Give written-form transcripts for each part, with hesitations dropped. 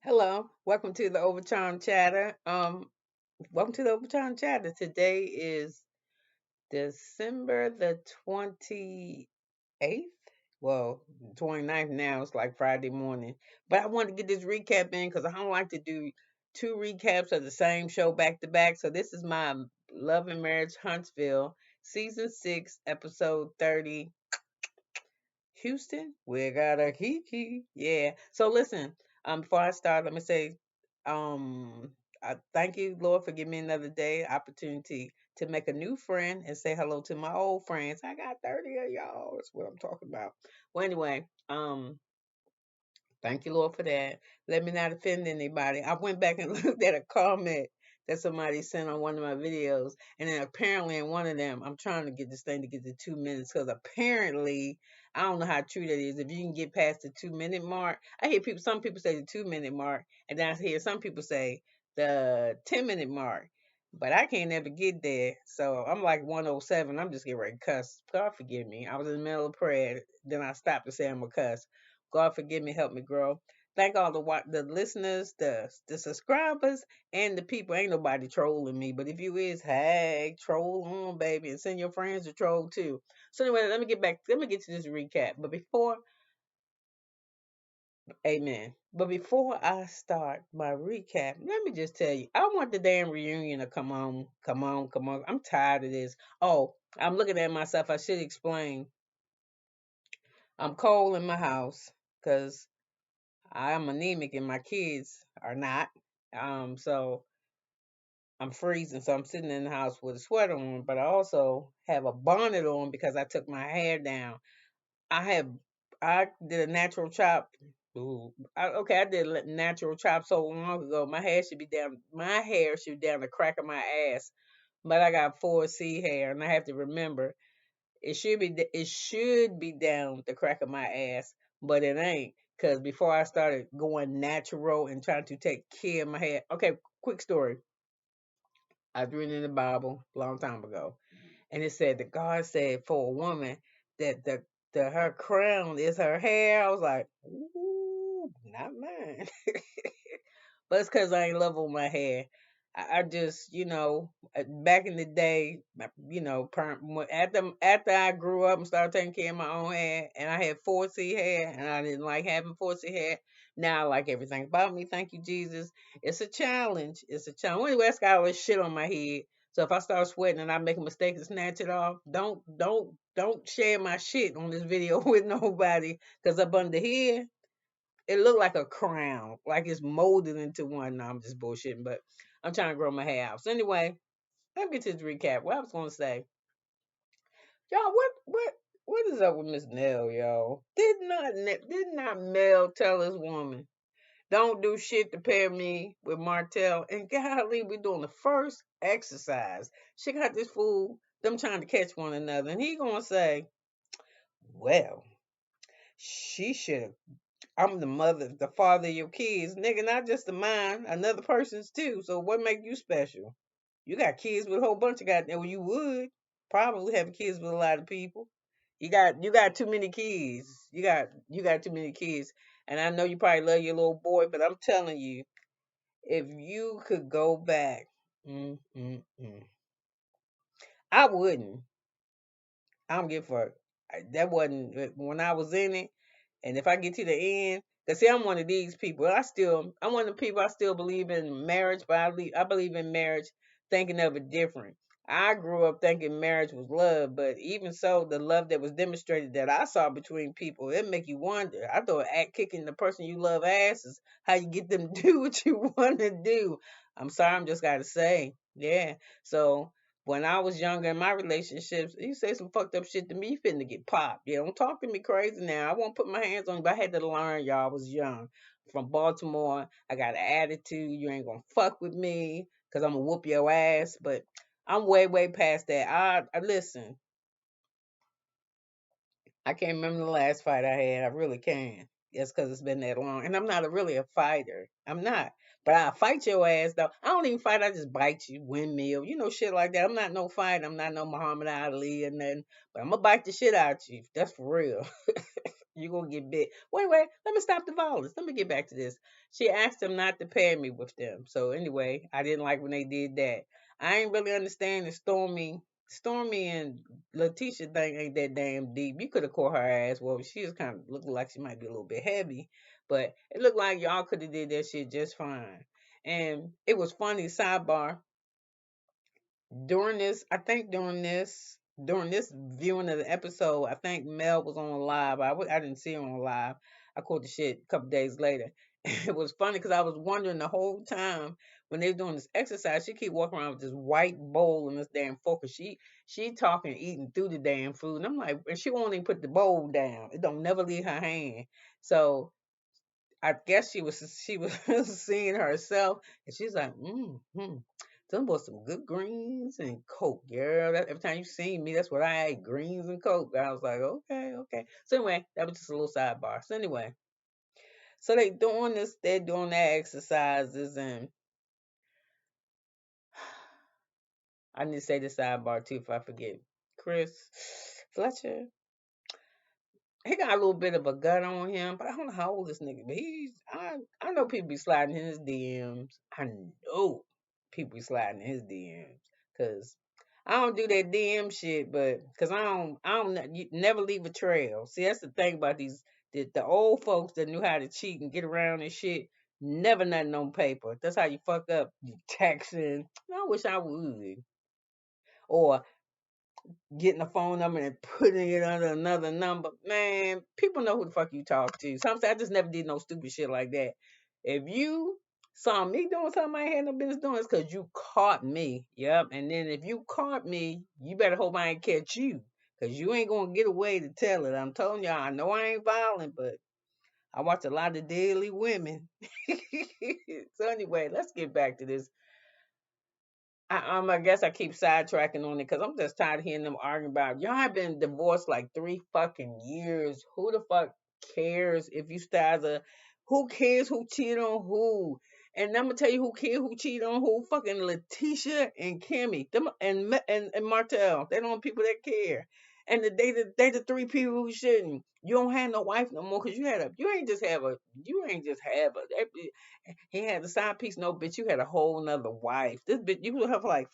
Hello, welcome to the Overtime Chatter. Welcome to the Overtime Chatter. Today is December the 28th. Well, 29th now. It's like Friday morning. But I wanted to get this recap in because I don't like to do two recaps of the same show back to back. So this is my Love and Marriage Huntsville, season 6, episode 30. Houston, we got a KeKe. Yeah. So listen, before I start, let me say, um, I thank you, Lord, for giving me another day, opportunity to make a new friend and say hello to my old friends. I got 30 of y'all. That's what I'm talking about. Well, anyway, thank you, Lord, for that. Let me not offend anybody. I went back and looked at a comment that somebody sent on one of my videos, and then apparently in one of them, I'm trying to get this thing to get to 2 minutes because apparently, I don't know how true that is. If you can get past the 2 minute mark, I hear people, some people say the 2 minute mark, and then I hear some people say the 10 minute mark. But I can't ever get there. So I'm like 107. I'm just getting ready to cuss. God forgive me. I was in the middle of prayer. Then I stopped to say I'm going to cuss. God forgive me, help me grow. Thank all the listeners, the subscribers, and the people. Ain't nobody trolling me, but if you is, hey, troll on, baby, and send your friends to troll too. So anyway, let me get back. Let me get to this recap. But before, Amen. But before I start my recap, let me just tell you, I want the damn reunion to come on, come on, come on. I'm tired of this. Oh, I'm looking at myself. I should explain. I'm cold in my house because I'm anemic and my kids are not. So I'm freezing, so I'm sitting in the house with a sweater on, but I also have a bonnet on because I took my hair down. I have I did a natural chop. Okay, I did a natural chop so long ago. My hair should be down the crack of my ass, but I got 4C hair, and I have to remember it should be down the crack of my ass, but it ain't. Cause before I started going natural and trying to take care of my hair. Okay, quick story. I was reading in the Bible a long time ago, and it said that God said for a woman that the her crown is her hair. I was like, ooh, not mine. But it's because I ain't love on my hair. I just, back in the day, after I grew up and started taking care of my own hair, and I had 4C hair, and I didn't like having 4C hair. Now I like everything about me. Thank you, Jesus. It's a challenge. It's a challenge. Anyway, I got all this shit on my head. So if I start sweating and I make a mistake and snatch it off, don't share my shit on this video with nobody. Cause up under here, it looked like a crown, like it's molded into one. No, I'm just bullshitting, but I'm trying to grow my hair out. So anyway, let me get to this recap. What I was gonna say, y'all, what is up with Miss Nell, y'all? Did not Mel tell this woman don't do shit to pair me with Martell? And golly, we doing the first exercise. She got this fool them trying to catch one another, and he gonna say, well, she should have. I'm the mother, the father of your kids, nigga, not just of mine, another person's too. So what make you special? You got kids with a whole bunch of goddamn. Well, you would probably have kids with a lot of people. You got too many kids. You got too many kids. And I know you probably love your little boy, but I'm telling you, if you could go back, mm, mm, mm, I wouldn't. I don't give a fuck. That wasn't when I was in it. And if I get to the end, cause see, I'm one of these people. I'm one of the people I still believe in marriage, but I believe in marriage thinking of it different. I grew up thinking marriage was love, but even so, the love that was demonstrated that I saw between people, it make you wonder. I thought act kicking the person you love ass is how you get them to do what you want to do. I'm sorry, I'm just gotta say, yeah. So when I was younger in my relationships, you say some fucked up shit to me, you finna get popped. Yeah, don't talk to me crazy now. I won't put my hands on you, but I had to learn, y'all. I was young. From Baltimore, I got an attitude. You ain't gonna fuck with me because I'm gonna whoop your ass. But I'm way, way past that. I listen. I can't remember the last fight I had. I really can't. That's because it's been that long. And I'm not really a fighter. I'm not. But I fight your ass though. I don't even fight. I just bite you, windmill, shit like that. I'm not no fighter. I'm not no Muhammad Ali or nothing. But I'm gonna bite the shit out you. That's for real. You gonna get bit. Wait, let me stop the violence. Let me get back to this. She asked them not to pair me with them. So anyway, I didn't like when they did that. I ain't really understand the Stormy and Letitia thing ain't that damn deep. You could have caught her ass. Well, she was kind of looking like she might be a little bit heavy, but it looked like y'all could have did that shit just fine. And it was funny. Sidebar, during this, I think during this viewing of the episode, I think Mel was on live. I didn't see her on live. I caught the shit a couple days later. It was funny because I was wondering the whole time when they were doing this exercise. She keep walking around with this white bowl and this damn fork. She talking, eating through the damn food, and I'm like, and she won't even put the bowl down. It don't never leave her hand. So I guess she was seeing herself, and she's like, them was some good greens and Coke, girl. That, every time you seen me, that's what I ate, greens and Coke. I was like, okay, okay. So anyway, that was just a little sidebar. So anyway, so they're doing their exercises, and I need to say the sidebar too if I forget. Chris Fletcher, he got a little bit of a gut on him, but I don't know how old this nigga. But I know people be sliding in his DMs. I know people be sliding in his DMs because I don't do that DM shit, but because you never leave a trail. See, that's the thing about the old folks that knew how to cheat and get around and shit. Never nothing on paper. That's how you fuck up. You texting. I wish I would. Or getting a phone number and putting it under another number. Man, people know who the fuck you talk to. Sometimes I just never did no stupid shit like that. If you saw me doing something I had no business doing, it's because you caught me. Yep. And then if you caught me, you better hope I ain't catch you. Because you ain't going to get away to tell it. I'm telling y'all, I know I ain't violent, but I watch a lot of deadly women. So anyway, let's get back to this. I guess I keep sidetracking on it because I'm just tired of hearing them arguing about y'all have been divorced like 3 fucking years. Who the fuck cares if you guys are? Who cares who cheated on who? And I'm gonna tell you who cares who cheated on who. Fucking Letitia and Kimmy, them and Martell. They're the only people that care. And they the three people who shouldn't. You don't have no wife no more because you ain't just have a he had a side piece. No, bitch, you had a whole nother wife. This bitch, you was her for like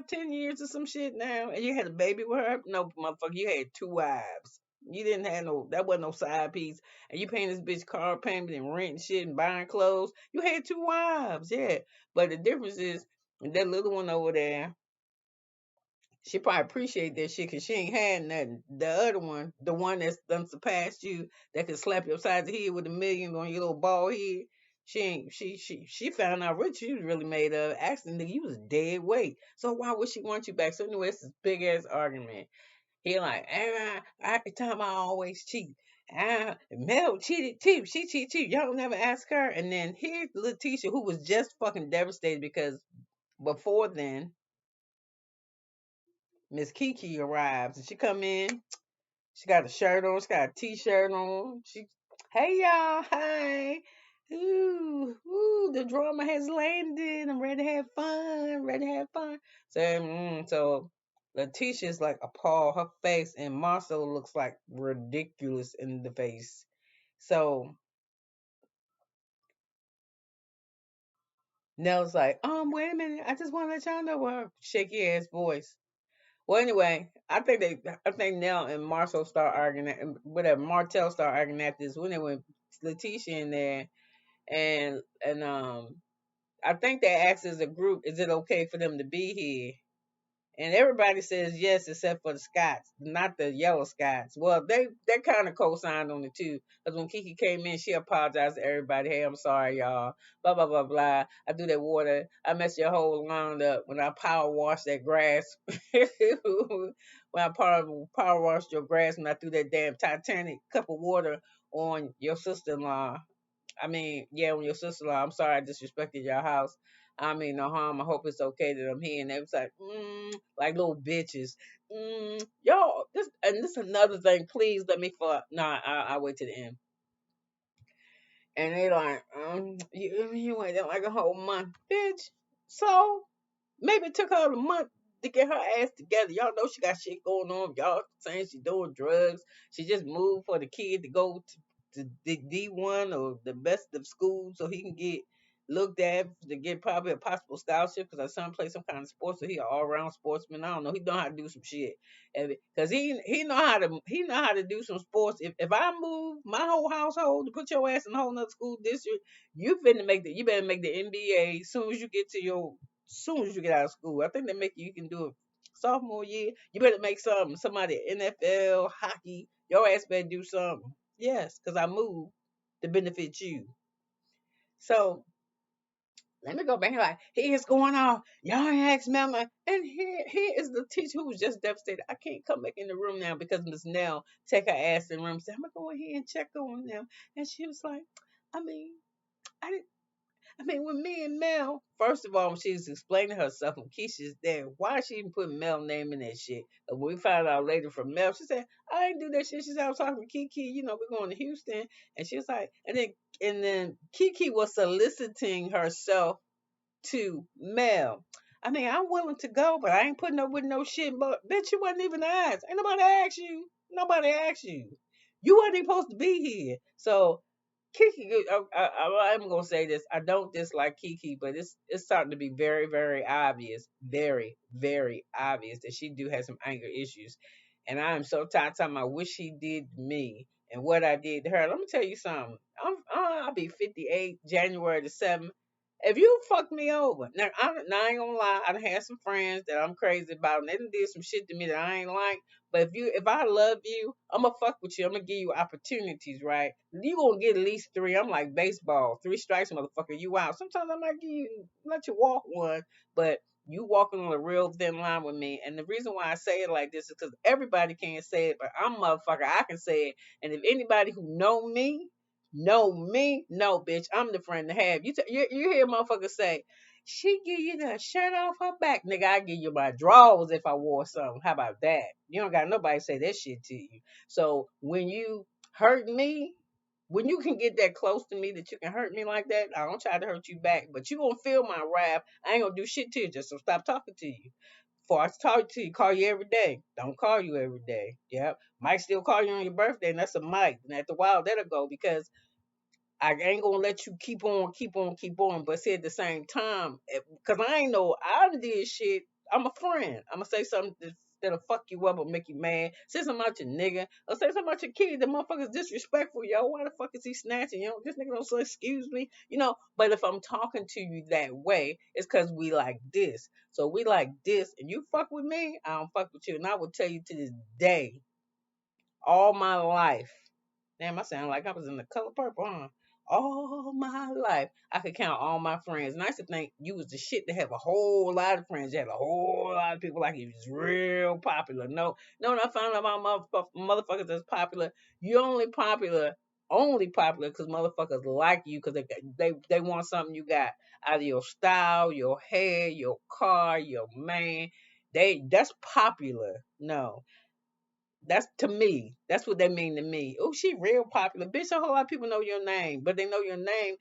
10 years or some shit now, and you had a baby with her. No, motherfucker, you had two wives. You didn't have that wasn't no side piece. And you paying this bitch car payment and rent and shit and buying clothes. You had two wives, yeah. But the difference is that little one over there, she probably appreciate that shit because she ain't had nothing. The other one, the one that's done surpassed you, that can slap you upside the head with a million on your little bald head. She ain't. She found out what you was really made of. Actually, nigga, you was dead weight. So why would she want you back? So anyway, it's this big ass argument. He like, every time I always cheat. Mel cheated too. She cheated too. Y'all never ask her. And then here's Letitia, who was just fucking devastated because before then Miss KeKe arrives and she come in. She got a shirt on. She got a t-shirt on. Hey y'all, hi. Ooh, the drama has landed. I'm ready to have fun. Ready to have fun. So Letitia's like appalled, her face, and Marcel looks like ridiculous in the face. So Nell's like, wait a minute. I just want to let y'all know her shaky ass voice. Well, anyway, I think Nell and Marcel start arguing, whatever Martell start arguing at this when they went Letitia in there, and I think they asked as a group, is it okay for them to be here? And everybody says yes, except for the Scots, not the yellow Scots. Well, they kind of co-signed on it too, because when KeKe came in, she apologized to everybody. Hey, I'm sorry, y'all. Blah blah blah blah. I do that water. I messed your whole lawn up when I power washed that grass. When I power washed your grass, when I threw that damn Titanic cup of water on your sister-in-law. I mean, yeah, when your sister-in-law, I'm sorry I disrespected your house. I mean, no harm. I hope it's okay that I'm here. And they was like little bitches. Y'all, this is another thing. Please let me fuck. Nah, I'll wait to the end. And they like, you waited like a whole month, bitch. So maybe it took her a month. to get her ass together. Y'all know she got shit going on. Y'all saying she doing drugs. She just moved for the kid to go to the D1 or the best of schools so he can get looked at to get probably a possible scholarship because her son plays some kind of sports, so he an all around sportsman. I don't know. He know how to do some shit, because he know how to do some sports. If I move my whole household to put your ass in a whole nother school district, you better make the NBA soon as you get to your soon as you get out of school. I think they make you can do it sophomore year. You better make somebody NFL hockey. Your ass better do something. Yes, because I moved to benefit you. So let me go back here. Like, he is going off. Y'all ain't asked Mama. And here is the teacher who was just devastated. I can't come back in the room now because Miss Nell take her ass in the room and say, I'm gonna go in here and check on them. And she was like, I mean, I didn't I mean, when me and Mel, first of all, when she was explaining herself when Keisha's there, why she even put Mel name in that shit? And when we found out later from Mel, she said, I ain't do that shit. She said, I was talking to KeKe, we're going to Houston. And she was like, and then KeKe was soliciting herself to Mel. I mean, I'm willing to go, but I ain't putting up with no shit. But bitch, you wasn't even asked. Ain't nobody asked you. Nobody asked you. You wasn't even supposed to be here. So KeKe, I'm gonna say this. I don't dislike KeKe, but it's starting to be very, very obvious, very, very obvious that she do have some anger issues, and I am so tired. Time I wish she did me and what I did to her. Let me tell you something. I'll be 58 January the 7th. If you fuck me over, now I ain't gonna lie. I done had some friends that I'm crazy about, and they done did some shit to me that I ain't like. But if I love you, I'm gonna fuck with you. I'm gonna give you opportunities, right? You gonna get at least three. I'm like baseball, 3 strikes, motherfucker, you out. Sometimes I might let you walk one, but you walking on a real thin line with me. And the reason why I say it like this is because everybody can't say it, but I'm a motherfucker. I can say it. And if anybody who know me, no, bitch, I'm the friend to have. You hear motherfuckers say, she give you the shirt off her back. Nigga, I give you my drawers if I wore something. How about that? You don't got nobody say that shit to you. So when you hurt me, when you can get that close to me that you can hurt me like that, I don't try to hurt you back. But you gonna feel my wrath. I ain't gonna do shit to you just so stop talking to you. Before I talk to you, call you every day. Don't call you every day. Yep. Might still call you on your birthday, and that's a might. And after a while, that'll go because I ain't gonna let you keep on, keep on, keep on. But see, at the same time, because I ain't know I done did shit. I'm a friend. I'm gonna say something that'll fuck you up or make you mad. Say something about your nigga. Or say something about your kid. The motherfucker's disrespectful, yo. Why the fuck is he snatching? This nigga don't say excuse me. But if I'm talking to you that way, it's because we like this. So we like this, and you fuck with me, I don't fuck with you. And I will tell you to this day, all my life. Damn, I sound like I was in the color purple, huh? All my life, I could count all my friends. And I used to think you was the shit to have a whole lot of friends. You had a whole lot of people like you was real popular. No, no, I found out about motherfuckers that's popular. You're only popular because motherfuckers like you because they want something you got out of your style, your hair, your car, your man. That's popular. No, that's to me. That's what they mean to me. Oh, she real popular. Bitch, a whole lot of people know your name, but they know your name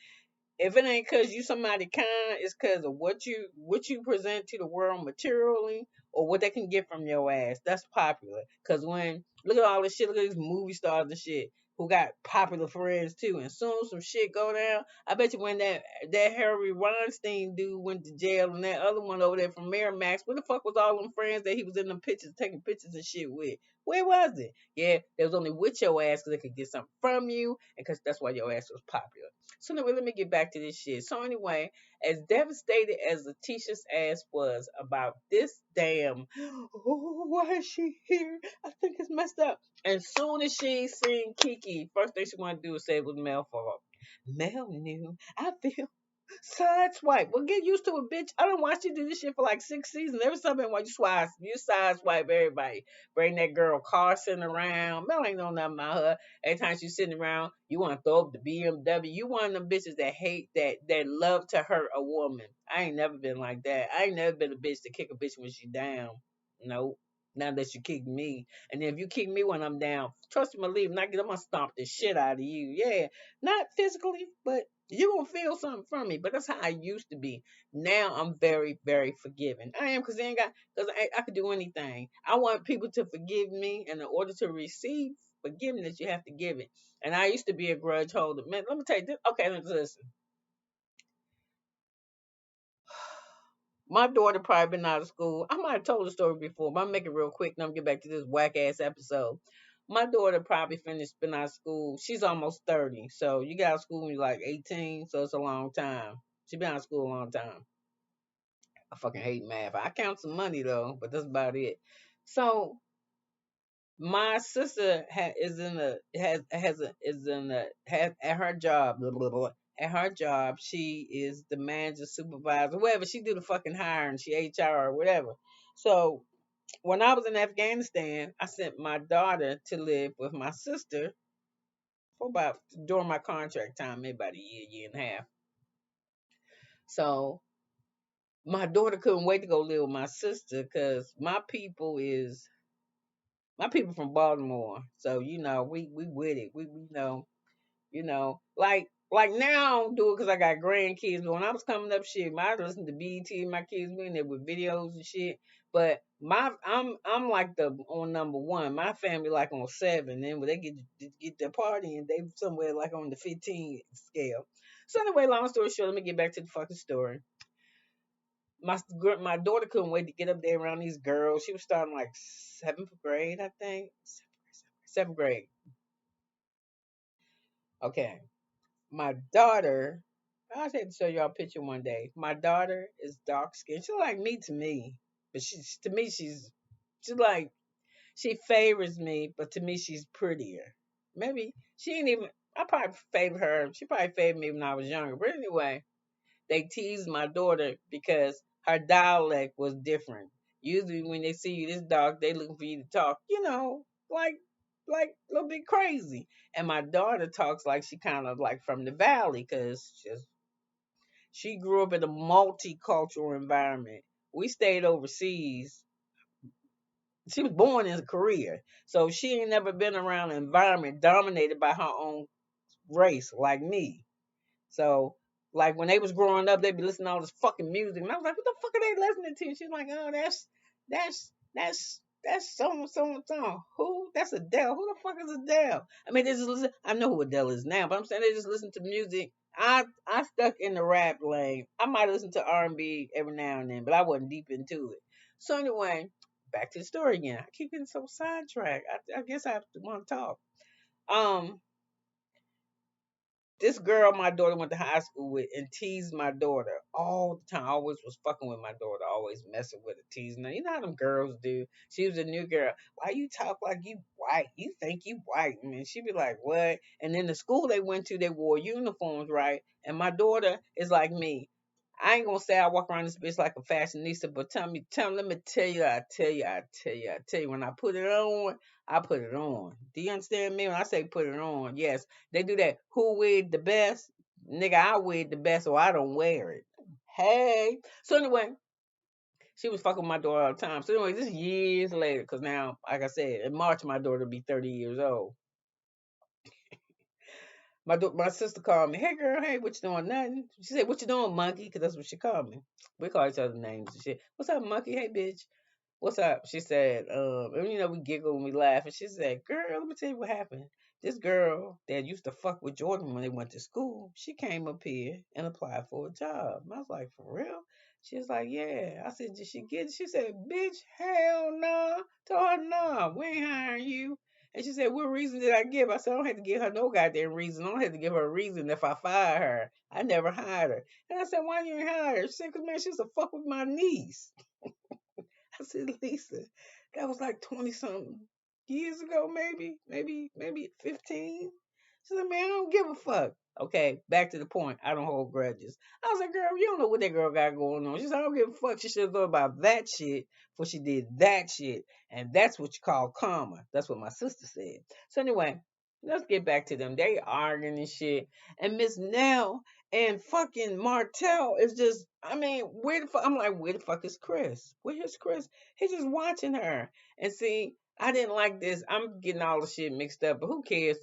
if it ain't cause you somebody kind, it's cause of what you present to the world materially or what they can get from your ass. That's popular. Cause when look at all this shit, look at these movie stars and shit who got popular friends too. And soon some shit go down. I bet you when that Harry Weinstein dude went to jail and that other one over there from Miramax, where the fuck was all them friends that he was in them pictures taking pictures and shit with? Where was it? Yeah, they was only with your ass because they could get something from you, and because that's why your ass was popular. So anyway, let me get back to this shit. So anyway, as devastated as Letitia's ass was about this damn, oh, why is she here? I think it's messed up. And soon as she seen KeKe, first thing she wanted to do was say it was Mel fault. Mel knew. I feel side swipe. Well, get used to it, bitch. I don't watch you do this shit for like 6 seasons. Every time while you side swipe everybody. Bring that girl Carson around. Mel ain't know nothing about her. Every time she's sitting around, you want to throw up the BMW. You one of them bitches that hate that love to hurt a woman. I ain't never been like that. I ain't never been a bitch to kick a bitch when she down. Nope. Now that you kick me, and then if you kick me when I'm down, trust me, leave. Not get, I'm gonna stomp the shit out of you. Yeah, not physically, but you gonna feel something from me. But that's how I used to be. Now I'm very, very forgiving. I am, because I could do anything. I want people to forgive me, and in order to receive forgiveness, you have to give it. And I used to be a grudge holder. Man, let me tell you this. Okay, listen. My daughter probably been out of school. I might have told the story before, but I'm make it real quick. And I'm get back to this whack ass episode. My daughter probably finished been out of school. She's almost 30, so you got out of school when you're like 18, so it's a long time. She been out of school a long time. I fucking hate math. I count some money though, but that's about it. So my sister is in a has a is in a has at her job. Blah, blah, blah. At her job, she is the manager, supervisor, whatever. She do the fucking hiring. She HR or whatever. So when I was in Afghanistan, I sent my daughter to live with my sister for about during my contract time, maybe about a year, year and a half. So my daughter couldn't wait to go live with my sister because my people from Baltimore. So we with it. We know like now I don't do it because I got grandkids. But when I was coming up, shit, I listened to BET. My kids were in there with videos and shit. But I'm like the on number one. My family like on 7. Then when they get their party and they somewhere like on the 15 scale. So anyway, long story short, let me get back to the fucking story. My daughter couldn't wait to get up there around these girls. She was starting like 7th grade, I think. 7th grade. Okay. My daughter, I'll have to show y'all a picture one day. My daughter is dark skinned. She's like me to me. But she's to me she's like she favors me, but to me she's prettier. Maybe she ain't even I probably favor her. She probably favored me when I was younger. But anyway, they teased my daughter because her dialect was different. Usually when they see you this dark, they looking for you to talk, like a little bit crazy. And my daughter talks like she kind of like from the valley because she grew up in a multicultural environment. We stayed overseas. She was born in Korea, so she ain't never been around an environment dominated by her own race like me. So, like when they was growing up, they'd be listening to all this fucking music, and I was like, "What the fuck are they listening to?" She's like, "Oh, that's so. Who? That's Adele. Who the fuck is Adele?" I mean, they just listen. I know who Adele is now, but I'm saying they just listen to music. I stuck in the rap lane. I might listen to R&B every now and then, but I wasn't deep into it. So anyway, back to the story again. I keep getting so sidetracked. I guess I want to talk. Um, this girl my daughter went to high school with and teased my daughter all the time. Always was fucking with my daughter, always messing with her, teasing her. You know how them girls do. She was a new girl. Why you talk like you white? You think you white? I mean, she'd be like, what? And then the school they went to, they wore uniforms, right? And my daughter is like me. I ain't gonna say I walk around this bitch like a fashionista, but let me tell you, I tell you, when I put it on, I put it on. Do you understand me? When I say put it on, yes, they do that. Who wear the best? Nigga, I wear the best, or I don't wear it. Hey. So anyway, she was fucking with my daughter all the time. So anyway, this is years later, because now, like I said, in March my daughter will be 30 years old. My sister called me, hey girl, hey, what you doing? Nothing. She said, what you doing, monkey? Because that's what she called me. We call each other names and shit. What's up, monkey? Hey, bitch. What's up? She said, and we giggle and we laugh. And she said, girl, let me tell you what happened. This girl that used to fuck with Jordan when they went to school, she came up here and applied for a job. And I was like, for real? She was like, yeah. I said, did she get it? She said, bitch, hell no. Told her, no, we ain't hiring you. And she said, what reason did I give? I said, I don't have to give her no goddamn reason. I don't have to give her a reason if I fire her. I never hired her. And I said, why you ain't hire her? She said, because man, she used to fuck with my niece. I said, Lisa, that was like 20 something years ago, maybe 15. She said, man, I don't give a fuck. Okay, back to the point. I don't hold grudges. I was like, girl, you don't know what that girl got going on. She said, I don't give a fuck. She should have thought about that shit before she did that shit. And that's what you call karma. That's what my sister said. So anyway, let's get back to them. They arguing and shit. And Miss Nell and fucking Martell is just, I mean, where the fuck? I'm like, where the fuck is Chris? Where is Chris? He's just watching her. And see, I didn't like this. I'm getting all the shit mixed up, but who cares?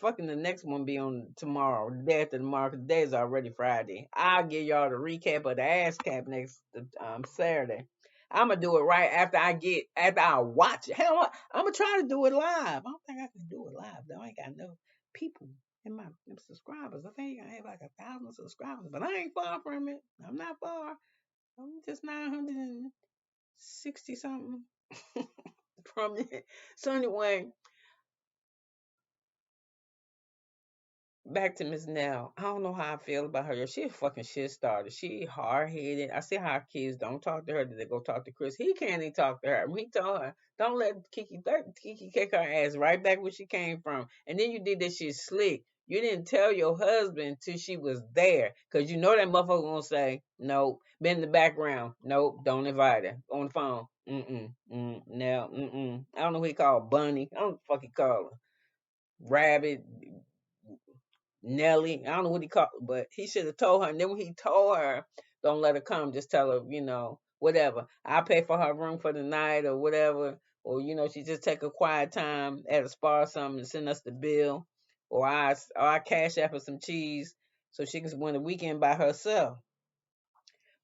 Fucking the next one be on tomorrow, the day after tomorrow, 'cause the day is already Friday. I'll give y'all the recap of the ass cap next Saturday. I'm gonna do it right after I watch it. Hell, I'm gonna try to do it live. I don't think I can do it live though. I ain't got no people in my subscribers. I think I have like 1,000 subscribers, but I ain't far from it. I'm not far. I'm just 960 something from it. So anyway, back to Miss Nell. I don't know how I feel about her. She a fucking shit starter. She hard headed. I see how kids don't talk to her. That they go talk to Chris. He can't even talk to her. He told her, "Don't let Kiki kick her ass right back where she came from." And then you did this shit slick. You didn't tell your husband till she was there, cause you know that motherfucker gonna say, "Nope." Been in the background. Nope. Don't invite her on the phone. No. I don't know what he called Bunny. I don't know what the fuck he called her. Rabbit. Nelly. I don't know what he called, but he should have told her. And then when he told her, don't let her come, just tell her, whatever. I'll pay for her room for the night or whatever. Or, she just take a quiet time at a spa or something and send us the bill. Or I cash out for some cheese so she can spend the weekend by herself.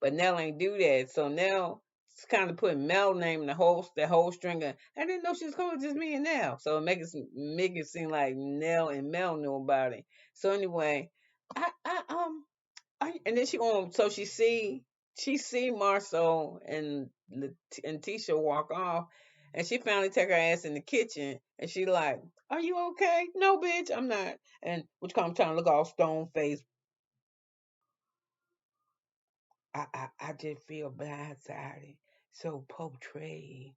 But Nell ain't do that. So Nell kind of put Mel name in the whole string of, I didn't know she was coming just me and Nell. So make it seem like Nell and Mel knew about it. So anyway, and then so she see Marcel and Tisha walk off, and she finally take her ass in the kitchen, and she like, "Are you okay?" "No, bitch, I'm not." And which come trying to look all stone faced. I just feel blindsided, so portrayed.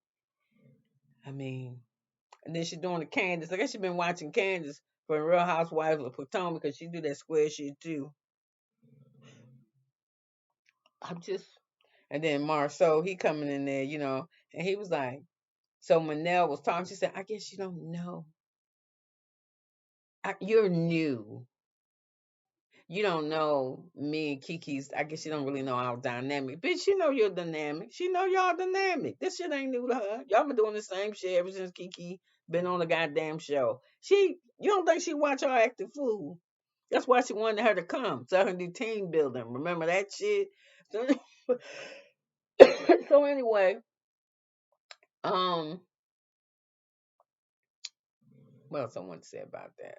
I mean, and then she doing the Candace. I guess she been watching Candace for Real Housewives of Potomac because she do that square shit too. I'm just, and then Marceau, he coming in there, and he was like, so Manel was talking. She said, "I guess you don't know. You're new. You don't know me and Kiki's. I guess you don't really know our dynamic. Bitch, you know you're dynamic. She know y'all dynamic. This shit ain't new to her. Y'all been doing the same shit ever since Kiki been on the goddamn show. You don't think she watch her act a fool? That's why she wanted her to come so I can do team building. Remember that shit? So, so anyway, um, what else I want to say about that?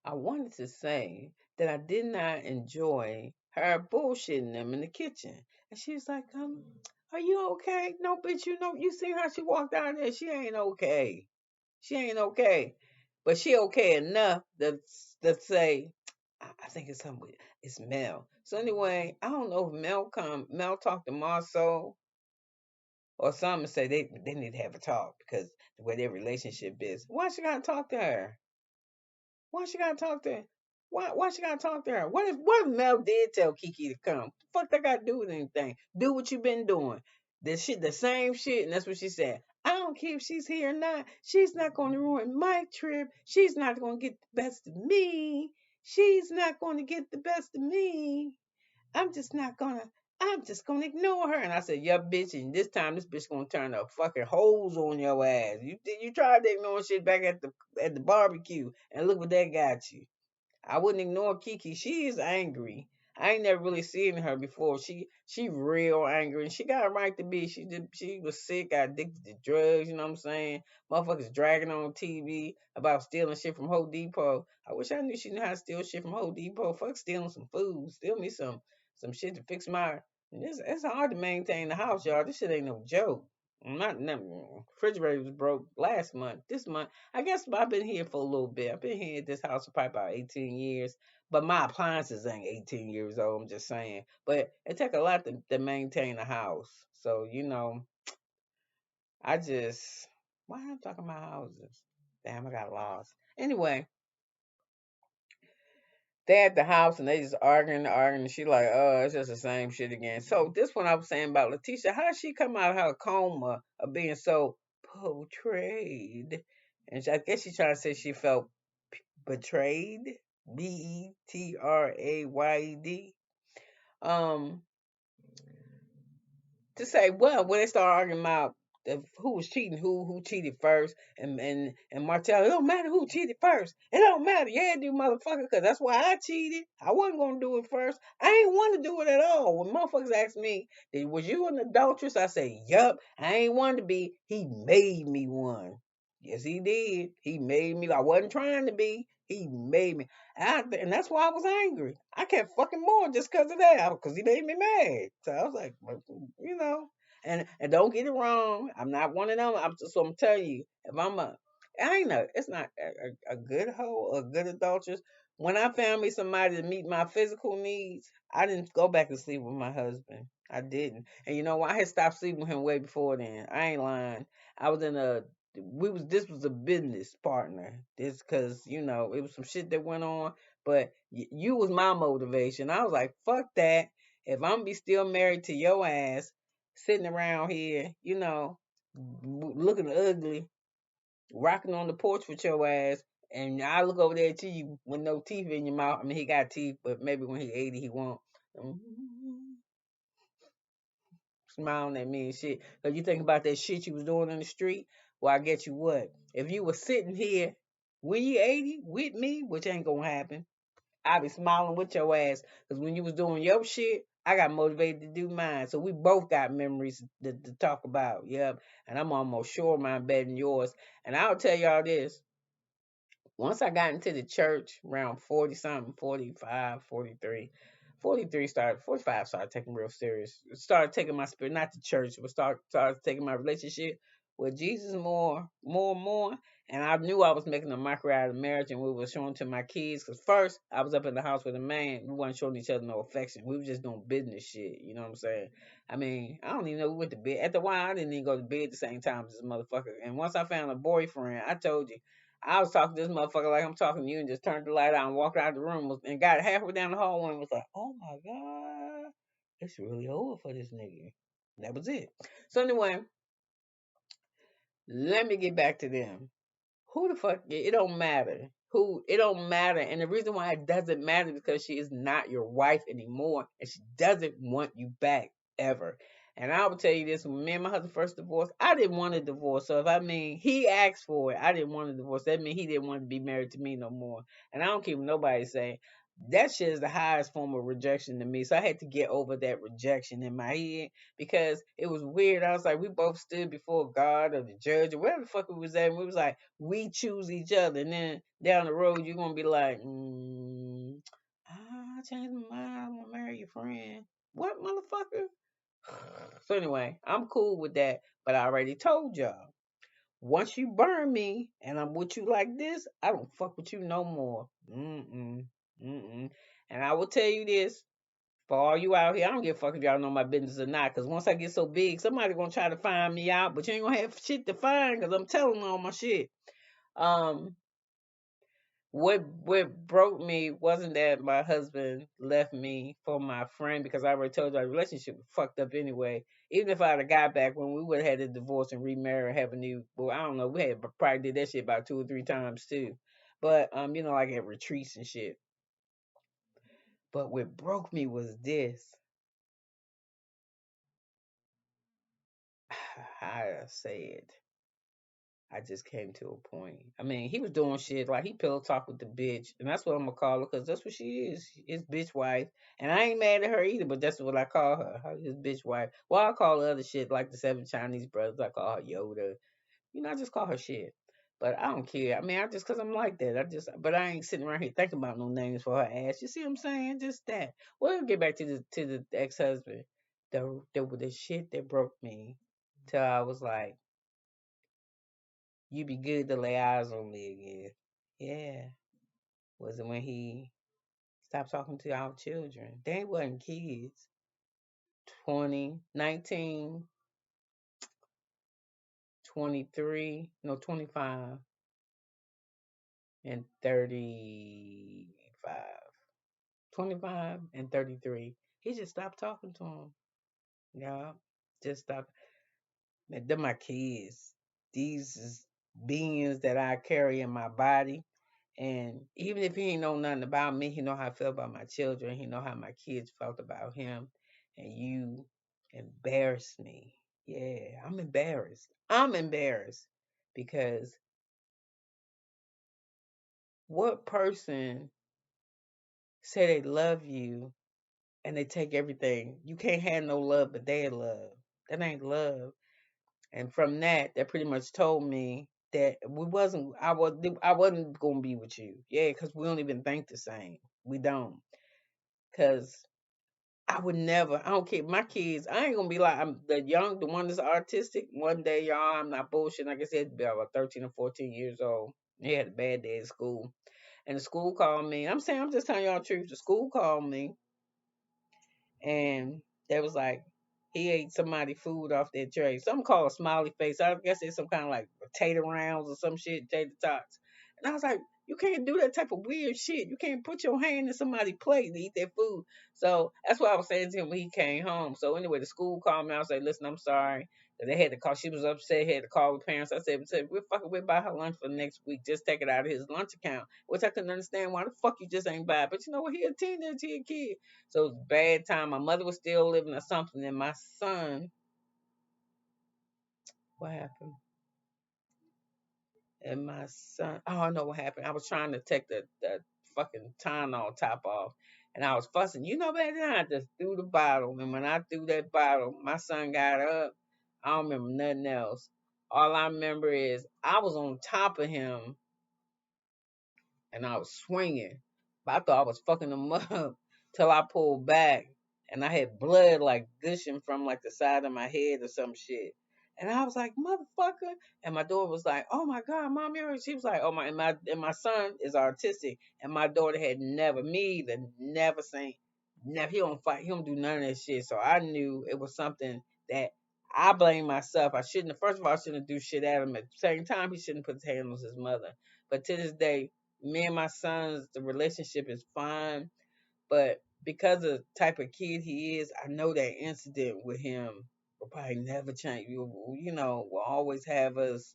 I wanted to say that I did not enjoy her bullshitting them in the kitchen. And she was like, are you okay? No, bitch, you see how she walked out there. She ain't okay. She ain't okay. But she okay enough to say, I think it's something it's Mel. So anyway, I don't know if Mel talked to Marceau or something and say they need to have a talk because the way their relationship is. Why she gotta talk to her? Why she gotta talk to her? Why she gotta talk to her? What if Mel did tell KeKe to come? Fuck that got to do with anything. Do what you been doing. The same shit, and that's what she said. I don't care if she's here or not. She's not gonna ruin my trip. She's not gonna get the best of me. She's not gonna get the best of me. I'm just not gonna. I'm just gonna ignore her. And I said, "Yeah, bitch." And this time, this bitch gonna turn a fucking hose on your ass. You tried to ignore shit back at the barbecue, and look what that got you. I wouldn't ignore KeKe. She is angry. I ain't never really seen her before. She real angry, and she got a right to be. She was sick, got addicted to drugs. You know what I'm saying? Motherfuckers dragging on TV about stealing shit from Home Depot. I wish I knew she knew how to steal shit from Home Depot. Fuck stealing some food. Steal me some shit to fix my. It's hard to maintain the house, y'all. This shit ain't no joke. Not refrigerator was broke last month. This month, I guess I've been here for a little bit. I've been here at this house for probably about 18 years. But my appliances ain't 18 years old. I'm just saying. But it take a lot to maintain a house. So I just why am I talking about houses? Damn, I got lost. Anyway, they at the house and they just arguing. And she like, oh, it's just the same shit again. So this one I was saying about Letitia, how she come out of her coma of being so portrayed And I guess she trying to say she felt betrayed. Betrayd. Um, to say, well, when they start arguing about who was cheating, who cheated first, and Martell, it don't matter who cheated first. It don't matter. Yeah, do motherfucker, because that's why I cheated. I wasn't gonna do it first. I ain't want to do it at all. When motherfuckers ask me, was you an adulteress? I say, yup. I ain't want to be. He made me one. Yes, he did. He made me. I wasn't trying to be. He made me. And that's why I was angry. I kept fucking more just because of that, because he made me mad. So I was like, well, you know. And don't get it wrong. I'm not one of them. So I'm telling you, if I ain't know. It's not a good hoe or a good adulteress. When I found me somebody to meet my physical needs, I didn't go back and sleep with my husband. I didn't. And you know what? I had stopped sleeping with him way before then. I ain't lying. I was in a this was a business partner. This because it was some shit that went on, but you was my motivation. I was like, fuck that. If I'm be still married to your ass, sitting around here, looking ugly, rocking on the porch with your ass, and I look over there to you with no teeth in your mouth. I mean, he got teeth, but maybe when he 80, he won't. Smiling at me and shit. Cause you think about that shit you was doing in the street. Well, I get you what. If you was sitting here when you 80 with me, which ain't gonna happen, I be smiling with your ass. Cause when you was doing your shit, I got motivated to do mine. So we both got memories to talk about. Yep. And I'm almost sure mine better than yours. And I'll tell y'all this. Once I got into the church around 40 something, 45, 43, 43 started, 45 started taking real serious. Started taking my spirit, not the church, but started taking my relationship with Jesus more and more. And I knew I was making a mockery out of marriage, and we were showing to my kids. Because first, I was up in the house with a man. We weren't showing each other no affection. We were just doing business shit. You know what I'm saying? I mean, I don't even know we went to bed. After a while, I didn't even go to bed at the same time as this motherfucker. And once I found a boyfriend, I told you, I was talking to this motherfucker like I'm talking to you, and just turned the light out and walked out of the room and got halfway down the hallway and was like, oh my God, it's really over for this nigga. That was it. So anyway, let me get back to them. Who the fuck? It don't matter. It don't matter. And the reason why it doesn't matter is because she is not your wife anymore, and she doesn't want you back ever. And I will tell you this: when me and my husband first divorced, I didn't want a divorce. So if I mean he asked for it, I didn't want a divorce. That means he didn't want to be married to me no more. And I don't care what nobody say. That shit is the highest form of rejection to me. So I had to get over that rejection in my head because it was weird. I was like, we both stood before God or the judge or wherever the fuck we was at. And we was like, we choose each other. And then down the road, you're going to be like, I changed my mind. I'm going to marry your friend. What, motherfucker? So anyway, I'm cool with that. But I already told y'all. Once you burn me and I'm with you like this, I don't fuck with you no more. Mm-mm. Mm-mm. And I will tell you this. For all you out here, I don't give a fuck if y'all know my business or not. Cause once I get so big, somebody gonna try to find me out, but you ain't gonna have shit to find. Cause I'm telling all my shit. Um, what broke me wasn't that my husband left me for my friend, because I already told you our relationship was fucked up anyway. Even if I'd have got back when we would have had a divorce and remarry and have a new, well, I don't know, we had probably did that shit about 2 or 3 times too. But like at retreats and shit. But what broke me was this. How I say it. I just came to a point. I mean, he was doing shit like he pillow talk with the bitch, and that's what I'm gonna call her because that's what she is. His bitch wife, and I ain't mad at her either. But that's what I call her, his bitch wife. Well, I call her other shit like the Seven Chinese Brothers. I call her Yoda. I just call her shit. But I don't care. I mean, I just cause I'm like that. But I ain't sitting around here thinking about no names for her ass. You see what I'm saying? Just that. Well, we'll get back to the ex husband. The shit that broke me till I was like, you be good to lay eyes on me again. Yeah. Was it when he stopped talking to our children? They wasn't kids. 20, 19, 23, no, 25, and 35. 25 and 33. He just stopped talking to him. Yeah. Just stopped. Man, they're my kids. These is beings that I carry in my body. And even if he ain't know nothing about me, he know how I feel about my children. He know how my kids felt about him. And you embarrass me. Yeah, I'm embarrassed. I'm embarrassed because what person say they love you and they take everything? You can't have no love, but they love. That ain't love. And from that, that pretty much told me that I wasn't gonna be with you. Yeah, because we don't even think the same. We don't. Cause I would never. I don't care. My kids. I ain't gonna be like I'm the one that's artistic. One day, y'all, I'm not bullshitting. Like I said, be about 13 or 14 years old. He had a bad day at school, and the school called me. I'm just telling y'all the truth. The school called me, and they was like, he ate somebody food off their tray. Something called a smiley face. I guess it's some kind of like potato rounds or some shit, tater tots. And I was like, you can't do that type of weird shit. You can't put your hand in somebody's plate and eat their food. So that's what I was saying to him when he came home. So anyway, the school called me. I was like, listen, I'm sorry. And they had to call. She was upset. Had to call the parents. I said, we'll buy her lunch for next week. Just take it out of his lunch account. Which I couldn't understand why the fuck you just ain't buy it. But you know what? He a teenager, he a kid. So it was a bad time. My mother was still living or something, and my son, what happened? And my son, oh, I know what happened. I was trying to take the fucking Tylenol top off, and I was fussing. You know better than I just threw the bottle, and when I threw that bottle, my son got up. I don't remember nothing else. All I remember is I was on top of him and I was swinging. But I thought I was fucking them up till I pulled back and I had blood like gushing from like the side of my head or some shit. And I was like, motherfucker. And my daughter was like, oh my God, mom, you're she was like, oh my and my son is artistic. And my daughter had never, me either, never seen, never he don't fight, he don't do none of that shit. So I knew it was something that I blame myself. I shouldn't have first of all I shouldn't do shit at him. At the same time, he shouldn't put his hands on his mother. But to this day, me and my son's the relationship is fine, but because of the type of kid he is, I know that incident with him will probably never change. You know, will always have us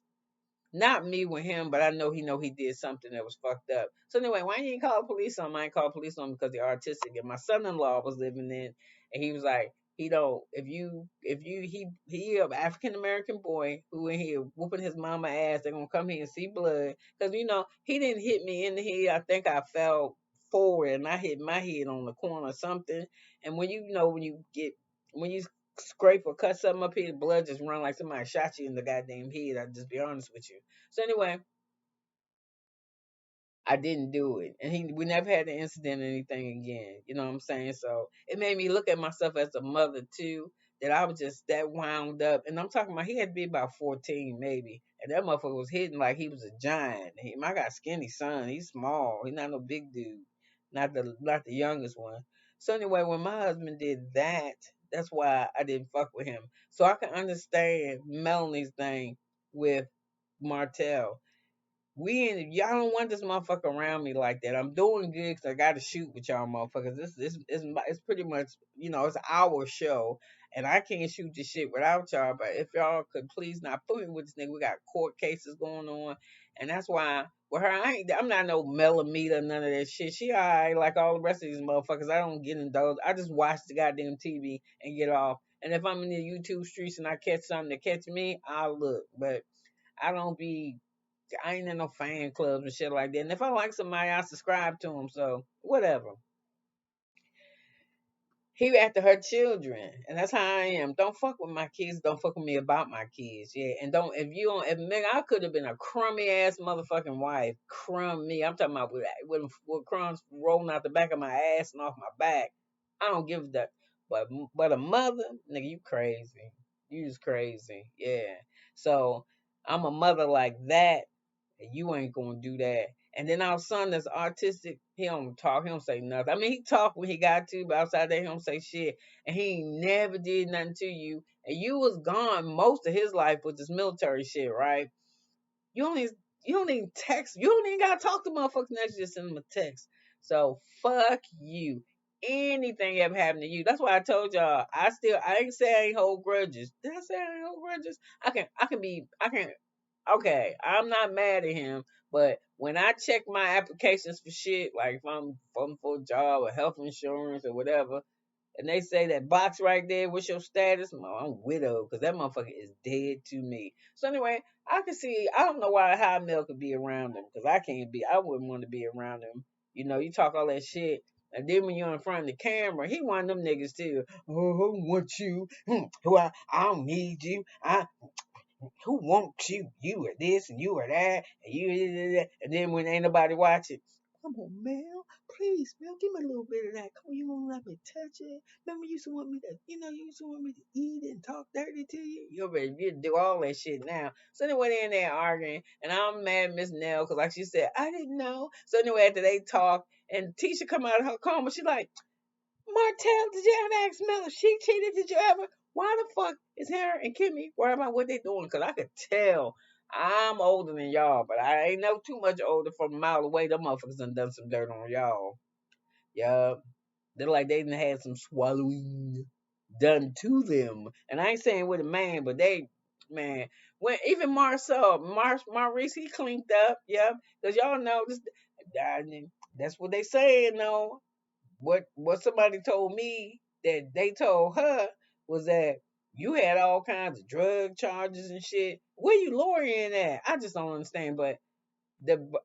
not me with him, but I know he did something that was fucked up. So anyway, why you ain't call the police on him? I ain't call the police on him because they're artistic. And my son-in-law was living in, and he was like, he don't. If you he a African American boy who in here whooping his mama ass. They're gonna come here and see blood because he didn't hit me in the head. I think I fell forward and I hit my head on the corner or something. And when you scrape or cut something up here, the blood just run like somebody shot you in the goddamn head. I'll just be honest with you. So anyway, I didn't do it. And we never had an incident or anything again. You know what I'm saying? So it made me look at myself as a mother too, that I was just that wound up. And I'm talking about he had to be about 14 maybe. And that motherfucker was hitting like he was a giant. I got a skinny son. He's small. He's not no big dude. Not the youngest one. So anyway, when my husband did that, that's why I didn't fuck with him. So I can understand Melanie's thing with Martell. Y'all don't want this motherfucker around me like that. I'm doing good because I got to shoot with y'all motherfuckers. It's pretty much it's our show, and I can't shoot this shit without y'all. But if y'all could please not put me with this nigga, we got court cases going on, and that's why with her I'm not no millimeter none of that shit. She alright like all the rest of these motherfuckers. I don't get in those. I just watch the goddamn TV and get off. And if I'm in the YouTube streets and I catch something to catch me, I'll look. But I don't be I ain't in no fan clubs and shit like that. And if I like somebody, I subscribe to them. So whatever. He after her children, and that's how I am. Don't fuck with my kids. Don't fuck with me about my kids. Yeah, and don't if you don't. If nigga, I could have been a crummy ass motherfucking wife. Crummy. I'm talking about with crumbs rolling out the back of my ass and off my back. I don't give a that. But a mother, nigga, you crazy. You just crazy. Yeah. So I'm a mother like that and you ain't gonna do that. And then our son that's autistic, he don't talk, he don't say nothing. I mean, he talk when he got to, but outside that, he don't say shit. And he ain't never did nothing to you. And you was gone most of his life with this military shit, right? You only you don't even text. You don't even gotta talk to motherfuckers now. You just send them a text. So fuck you. Anything ever happened to you? That's why I told y'all. I ain't say I ain't hold grudges. Did I say I ain't hold grudges? I can be. I can. Okay, I'm not mad at him, but when I check my applications for shit, like if I'm for a job or health insurance or whatever, and they say that box right there, what's your status? No, I'm widowed because that motherfucker is dead to me. So anyway, I can see. I don't know why high male could be around him because I can't be. I wouldn't want to be around him. You know, you talk all that shit, and then when you're in front of the camera, he one of them niggas too. Oh, I want you. Who I don't need you. Who wants you? You are this and you are that, and and then when ain't nobody watching, come on, Mel, please, Mel, give me a little bit of that. Come on, you won't let me touch it. Remember, you used to want me to, you used to want me to eat and talk dirty to you. You're ready to do all that shit now. So anyway, they in there arguing, and I'm mad at Miss Nell because, like she said, I didn't know. So anyway, after they talk, and Tisha come out of her coma, she like, Martell, did you ever ask Mel if she cheated? Did you ever? Why the fuck is her and Kimmy worried about what they doing? Because I could tell I'm older than y'all, but I ain't no too much older from a mile away. Them motherfuckers done some dirt on y'all. Yup. They're like they done had some swallowing done to them. And I ain't saying with a man, but man, when even Maurice, he cleaned up. Yep. Because y'all know this. I mean, that's what they saying, though. What somebody told me that they told her was that you had all kinds of drug charges and shit. Where you lawyering at? I just don't understand. But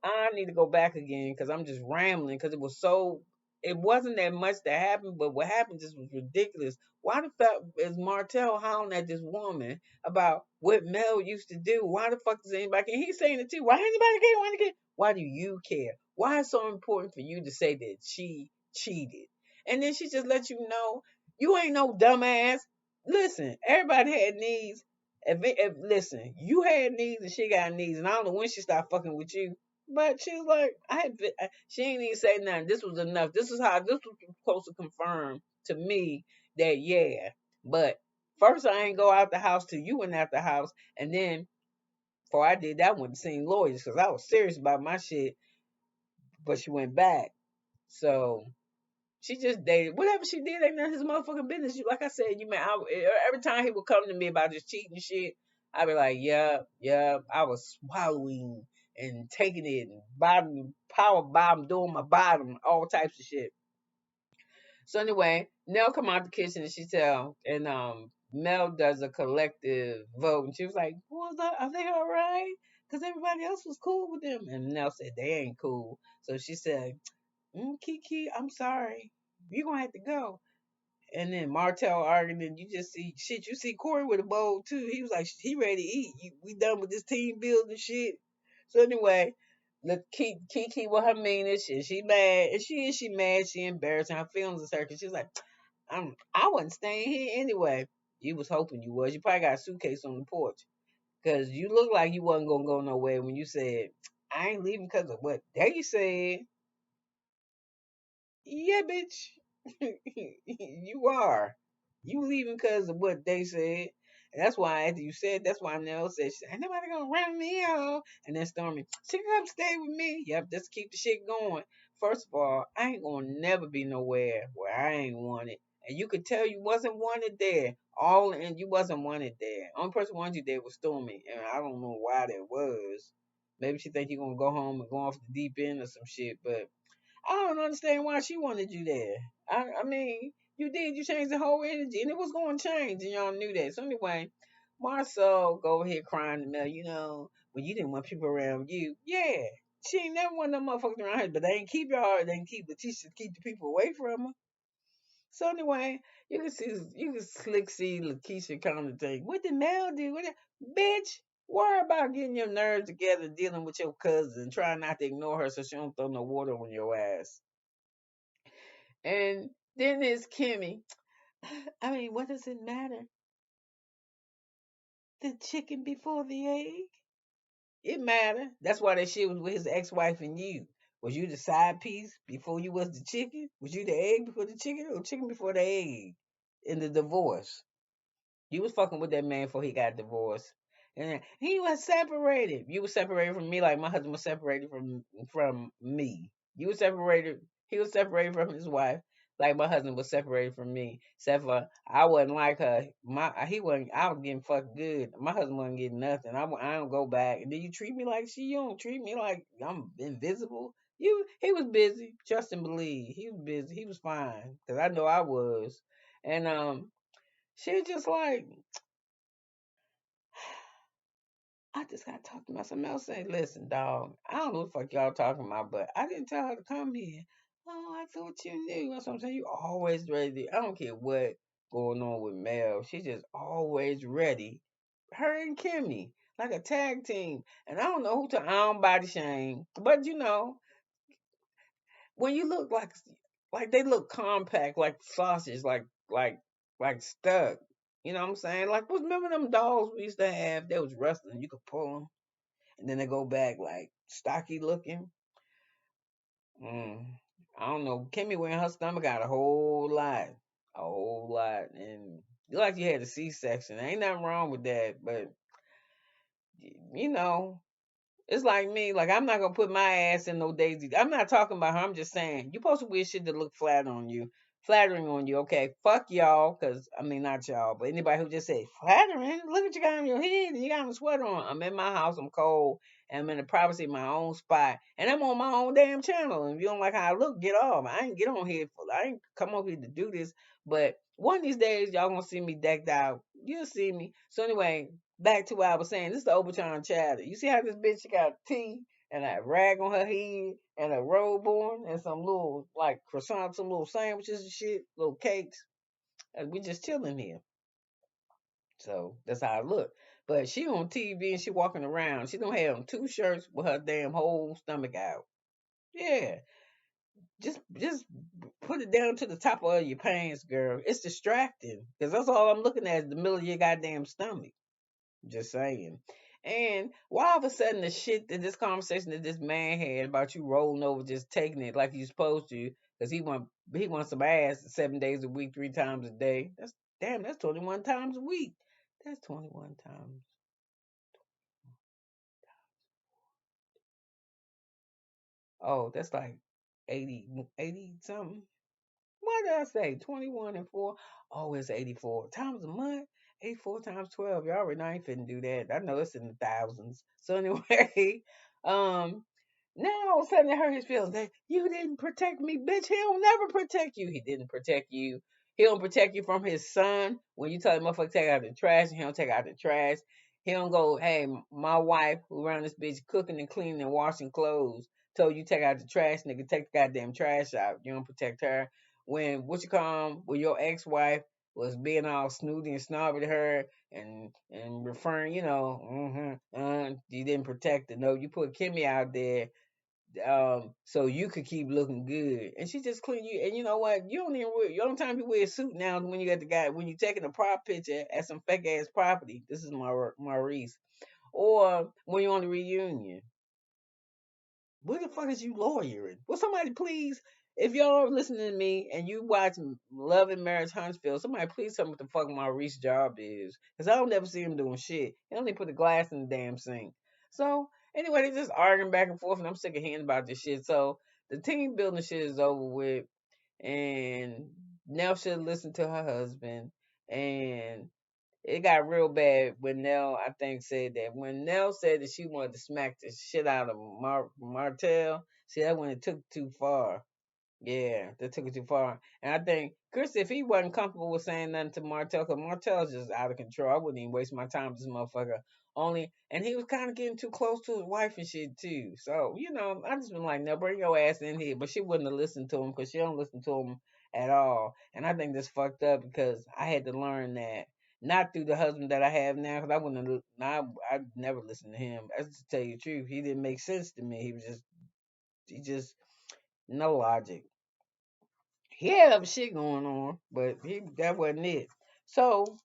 I need to go back again because I'm just rambling because it wasn't that much that happened, but what happened just was ridiculous. Why the fuck is Martell hollering at this woman about what Mel used to do? Why the fuck does anybody care? He's saying it too. Why anybody care? Why anybody care? Why do you care? Why is it so important for you to say that she cheated? And then she just let you know you ain't no dumbass. Listen, everybody had needs. If listen, you had needs and she got needs, and I don't know when she stopped fucking with you, but she was like, she ain't even say nothing. This was enough. This was supposed to confirm to me that yeah. But first, I ain't go out the house till you went out the house, and then before I did that, I went to see lawyers because I was serious about my shit. But she went back, so she just dated. Whatever she did ain't none of his motherfucking business. Like I said, every time he would come to me about this cheating shit, I'd be like, yeah, yeah. I was swallowing and taking it and power bottom, doing my bottom, all types of shit. So anyway, Nell come out the kitchen and she tell, and Mel does a collective vote, and she was like, "Was that? Are they all right? Because everybody else was cool with them." And Nell said they ain't cool. So she said, KeKe, I'm sorry. You're gonna have to go. And then Martell arguing, and you just see shit. You see Corey with a bowl too. He was like, he ready to eat. We done with this team building shit. So anyway, look, KeKe with her meanness, and she mad, and she mad. She embarrassed, and her feelings is hurt. Cause she's like, I wasn't staying here anyway. You was hoping you was. You probably got a suitcase on the porch, cause you look like you wasn't gonna go nowhere when you said, I ain't leaving because of what they said. Yeah, bitch. You are. You leaving because of what they said. And that's why after you said, that's why Nell said, ain't nobody gonna run me out. And then Stormy, she can come stay with me. Yep, just keep the shit going. First of all, I ain't gonna never be nowhere where I ain't wanted. And you could tell you wasn't wanted there. And you wasn't wanted there. Only person wanted you there was Stormy. And I don't know why that was. Maybe she think you're gonna go home and go off the deep end or some shit, but I don't understand why she wanted you there. I mean, you did. You changed the whole energy, and it was going to change, and y'all knew that. So anyway, Marcel go ahead crying to Mel. When you didn't want people around you. Yeah, she ain't never want no motherfuckers around her, but they ain't keep y'all. They ain't keep Letitia, keep the people away from her. So anyway, you can slick see Lakeisha kind of think, what did Mel do? Bitch, worry about getting your nerves together, dealing with your cousin, and try not to ignore her so she don't throw no water on your ass. And then there's Kimmy. I mean, what does it matter? The chicken before the egg? It matter. That's why that shit was with his ex-wife and you. Was you the side piece before you was the chicken? Was you the egg before the chicken or chicken before the egg in the divorce? You was fucking with that man before he got divorced. And he was separated. You was separated from me like my husband was separated from me. You was separated. He was separated from his wife. like my husband was separated from me. Except for I wasn't like her. He wasn't. I was getting fucked good. My husband wasn't getting nothing. I don't go back. And then you treat me like she. You don't treat me like I'm invisible. He was busy. Trust and believe. He was busy. He was fine because I know I was. And she was just like, I just gotta talk to my something else. Say, listen, dog, I don't know what the fuck y'all talking about, but I didn't tell her to come here. Oh, I thought you knew. That's what I'm saying. You always ready. I don't care what going on with Mel. She's just always ready. Her and Kimmy, like a tag team. And I don't know who to I don't body shame. But you know, when you look like they look compact, like sausage, like stuck. You know what I'm saying? Like, remember them dolls we used to have? They was wrestling. You could pull them and then they go back like stocky looking. Mm, I don't know. Kimmy wearing her stomach got a whole lot, and you like you had a C-section. Ain't nothing wrong with that, but you know, it's like me. Like I'm not gonna put my ass in no daisy. I'm not talking about her. I'm just saying you supposed to wear shit that look flattering on you. Okay, fuck y'all, cause I mean not y'all, but anybody who just say flattering. Look what you got on your head and you got a sweater on. I'm in my house. I'm cold. And I'm in the privacy of my own spot, and I'm on my own damn channel. And if you don't like how I look, get off. I ain't get on here for. I ain't come over here to do this. But one of these days, y'all gonna see me decked out. You'll see me. So anyway, back to what I was saying. This is the Overtime chatter. You see how this bitch got tea and a rag on her head and a robe on and some little like croissants, some little sandwiches and shit, little cakes. And we just chilling here. So that's how I look. But she on TV and she walking around. She don't have on two shirts with her damn whole stomach out. Yeah. Just put it down to the top of your pants, girl. It's distracting. Because that's all I'm looking at is the middle of your goddamn stomach. Just saying. And why all of a sudden the shit that this conversation that this man had about you rolling over, just taking it like you're supposed to, because he wants some ass 7 days a week, 3 times a day. That's damn. That's 21 times a week. That's 21 times. Oh, that's like 80 something. What did I say? 21 and 4. Oh, it's 84 times a month. 84 times 12. Y'all already know I ain't finna do that. I know it's in the thousands. So anyway, um, now all of a sudden it hurt his feelings. That you didn't protect me, bitch. He'll never protect you. He didn't protect you. He don't protect you from his son. When you tell the motherfucker take out the trash, he don't take out the trash. He don't go, hey, my wife who around this bitch cooking and cleaning and washing clothes told you take out the trash, nigga. Take the goddamn trash out. You don't protect her when what you call 'em, when your ex-wife was being all snooty and snobby to her and referring, you didn't protect her. No, you put Kimmy out there, so you could keep looking good, and she just clean you. And you know what? You don't even wear. The only time you wear a suit now is when you got the guy when you taking a prop picture at some fake ass property. This is Maurice, or when you're on the reunion. What the fuck is you lawyering? Will somebody please, if y'all listening to me and you watch Love and Marriage Huntsville, somebody please tell me what the fuck Maurice's job is. Because I don't ever see him doing shit. He only put the glass in the damn sink. So, anyway, they just arguing back and forth, and I'm sick of hearing about this shit. So, the team building shit is over with, and Nell should listen to her husband, and it got real bad when Nell, I think, said that. When Nell said that she wanted to smack the shit out of Martell, see, that when it took too far. Yeah, that took it too far. And I think Chris, if he wasn't comfortable with saying nothing to Martell, because Martell's just out of control, I wouldn't even waste my time with this motherfucker. Only, and he was kind of getting too close to his wife and shit too. So I just been like, no, bring your ass in here. But she wouldn't have listened to him because she don't listen to him at all. And I think that's fucked up because I had to learn that not through the husband that I have now, because I wouldn't have, I'd never listen to him. That's to tell you the truth. He didn't make sense to me. He just no logic. He had other shit going on, but that wasn't it. So,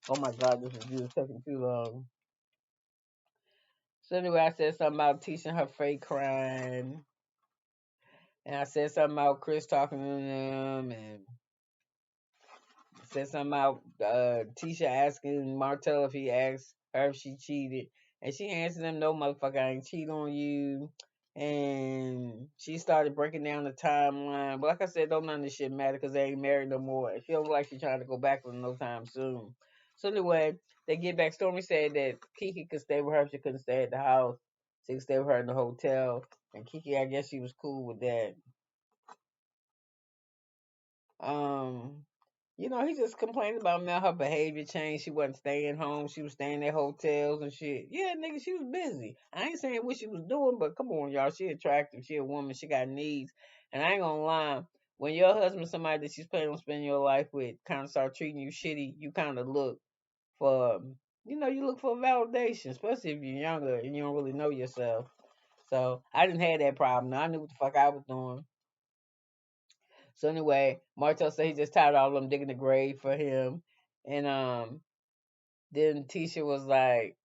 oh my God, this is just taking too long. So anyway, I said something about teaching her fake crying, and I said something about Chris talking to them, and said something about Tisha asking Martell if he asked her if she cheated, and she answered him, "No, motherfucker, I ain't cheat on you." and she started breaking down the timeline. But like I said, don't none of this shit matter because they ain't married no more. It feels like she's trying to go back with no time soon. So anyway, they get back. Stormy said that KeKe could stay with her. She couldn't stay at the house. She could stay with her in the hotel. And KeKe, I guess she was cool with that. Um, he just complained about Mel. Her behavior changed. She wasn't staying home. She was staying at hotels and shit. Yeah, nigga, she was busy. I ain't saying what she was doing, but come on, y'all. She attractive. She a woman. She got needs. And I ain't gonna lie. When your husband, somebody that she's planning on spending your life with, kind of start treating you shitty, you kind of look for, you look for validation, especially if you're younger and you don't really know yourself. So I didn't have that problem. I knew what the fuck I was doing. So anyway, Martel said he just tired of all of them digging the grave for him. And then Tisha was like,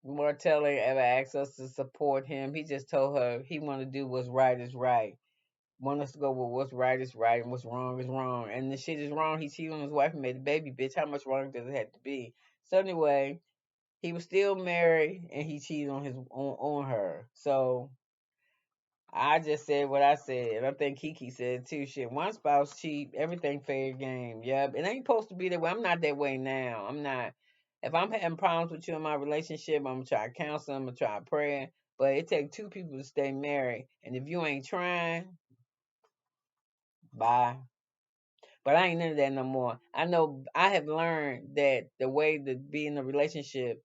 Martel ain't ever asked us to support him. He just told her he want to do what's right is right. Want us to go with what's right is right and what's wrong is wrong. And the shit is wrong. He cheated on his wife and made a baby, bitch. How much wrong does it have to be? So anyway, he was still married and he cheated on her. So I just said what I said. And I think KeKe said too. Shit, one spouse cheap, everything fair game. Yep. It ain't supposed to be that way. I'm not that way now. I'm not. If I'm having problems with you in my relationship, I'm gonna try counseling, I'm gonna try praying. But it takes two people to stay married. And if you ain't trying, bye. But I ain't into that no more. I know I have learned that the way to be in a relationship,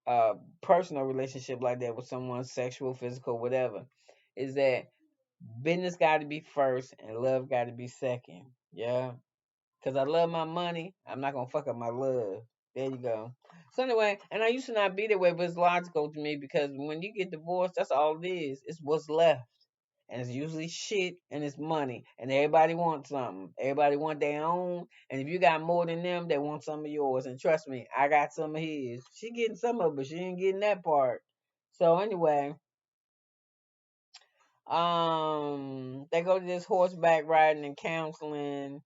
uh, personal relationship like that with someone, sexual, physical, whatever, is that business got to be first and love got to be second. Yeah. Because I love my money. I'm not going to fuck up my love. There you go. So anyway, and I used to not be that way, but it's logical to me because when you get divorced, that's all it is. It's what's left. And it's usually shit and it's money. And everybody wants something. Everybody want their own. And if you got more than them, they want some of yours. And trust me, I got some of his. She getting some of it, but she ain't getting that part. So anyway, they go to this horseback riding and counseling.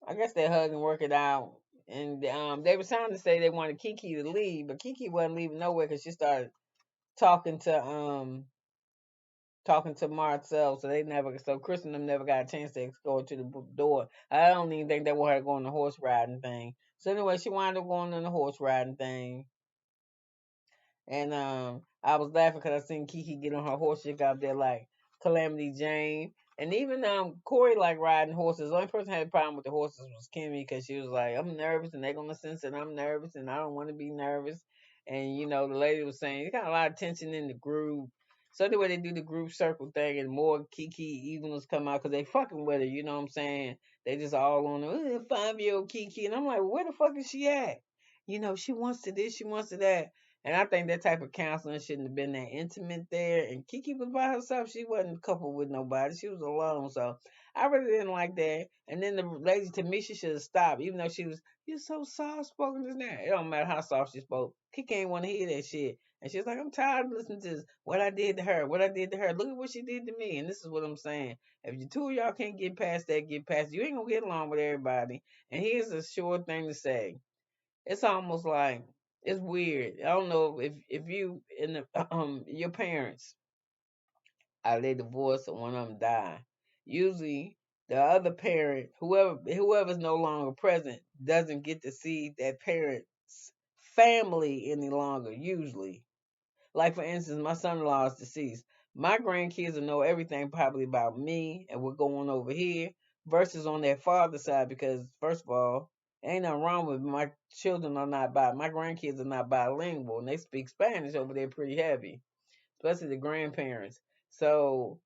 I guess they hug and work it out. And they were trying to say they wanted KeKe to leave, but KeKe wasn't leaving nowhere because she started talking to Marcel. So Chris and them never got a chance to go to the door. I don't even think they want her to go on the horse riding thing. So anyway, she wound up going on the horse riding thing. And I was laughing because I seen KeKe get on her horse. She got up there like Calamity Jane. And even Corey like riding horses. The only person who had a problem with the horses was Kimmy because she was like, I'm nervous and they're gonna sense that I'm nervous and I don't want to be nervous. And the lady was saying you got a lot of tension in the group. So the way they do the group circle thing and more KeKe evilness come out because they fucking with her, you know what I'm saying? They just all on the 5-year-old KeKe. And I'm like, where the fuck is she at? She wants to this, she wants to that. And I think that type of counseling shouldn't have been that intimate there. And KeKe was by herself. She wasn't coupled with nobody. She was alone. So I really didn't like that. And then the lady Tamisha should have stopped, even though she was, you're so soft spoken just now. It don't matter how soft she spoke. KeKe ain't want to hear that shit. And she's like, I'm tired of listening to this. What I did to her. What I did to her. Look at what she did to me. And this is what I'm saying. If you two of y'all can't get past that, get past it. You ain't gonna get along with everybody. And here's a sure thing to say. It's almost like it's weird. I don't know if you and your parents, they divorce or one of them die. Usually, the other parent, whoever's no longer present, doesn't get to see that parent's family any longer. Usually, like for instance, my son-in-law is deceased. My grandkids will know everything probably about me and what's going on over here versus on their father's side because first of all, ain't nothing wrong with my children are not my grandkids are not bilingual and they speak Spanish over there pretty heavy, especially the grandparents. So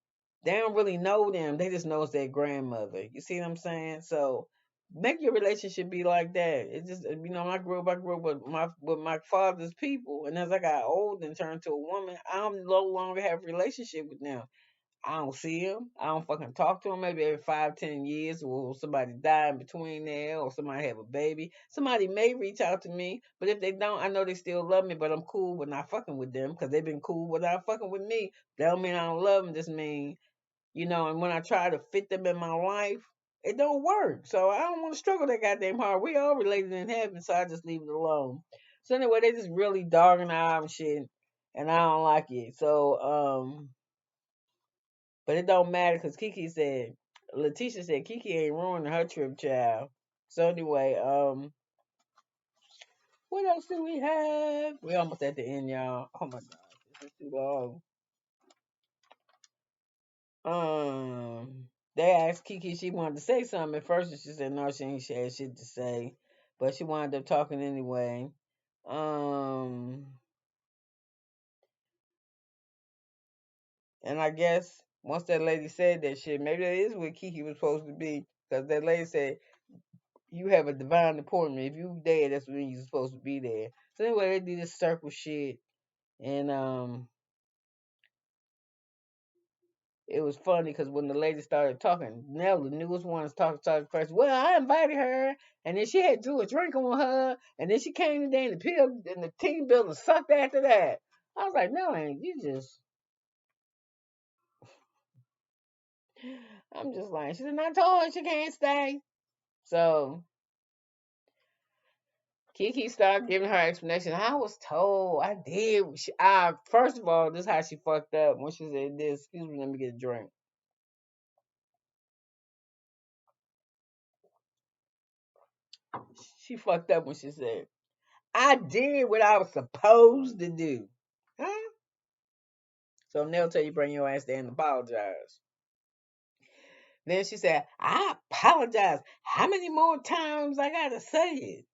they don't really know them. They just know it's their grandmother. You see what I'm saying? So make your relationship be like that. It just I grew up with my father's people, and as I got old and turned to a woman, I don't no longer have a relationship with them. I don't see them. I don't fucking talk to them. Maybe every 5, 10 years, or somebody die in between there, or somebody have a baby. Somebody may reach out to me, but if they don't, I know they still love me. But I'm cool with not fucking with them because they've been cool without fucking with me. That don't mean I don't love them. Just mean and when I try to fit them in my life, it don't work. So I don't want to struggle that goddamn hard. We all related in heaven, so I just leave it alone. So anyway, they just really dogging her out and shit, and I don't like it. So but it don't matter because KeKe said, Letitia said KeKe ain't ruining her trip, child. So anyway, what else do we have? We almost at the end, y'all. Oh my god, this is too long. They asked KeKe she wanted to say something at first, and she said no, she ain't she had shit to say, but she wound up talking anyway. Um, and I guess once that lady said that shit, maybe that is where KeKe was supposed to be, because that lady said you have a divine appointment. If you there, that's when you're supposed to be there. So anyway, they did this circle shit, and it was funny because when the lady started talking, Nell, the newest one, talking first. Well, I invited her, and then she had do a drink on her, and then she came in there, and the pill and the team building sucked after that. I was like, no, ain't you just? I'm just like, she said, I told her she can't stay. So KeKe started giving her explanation. I was told, I did. First of all, this is how she fucked up when she said this. Excuse me, let me get a drink. She fucked up when she said, I did what I was supposed to do. Huh? So they'll tell you bring your ass there and apologize. Then she said, I apologize. How many more times I gotta say it?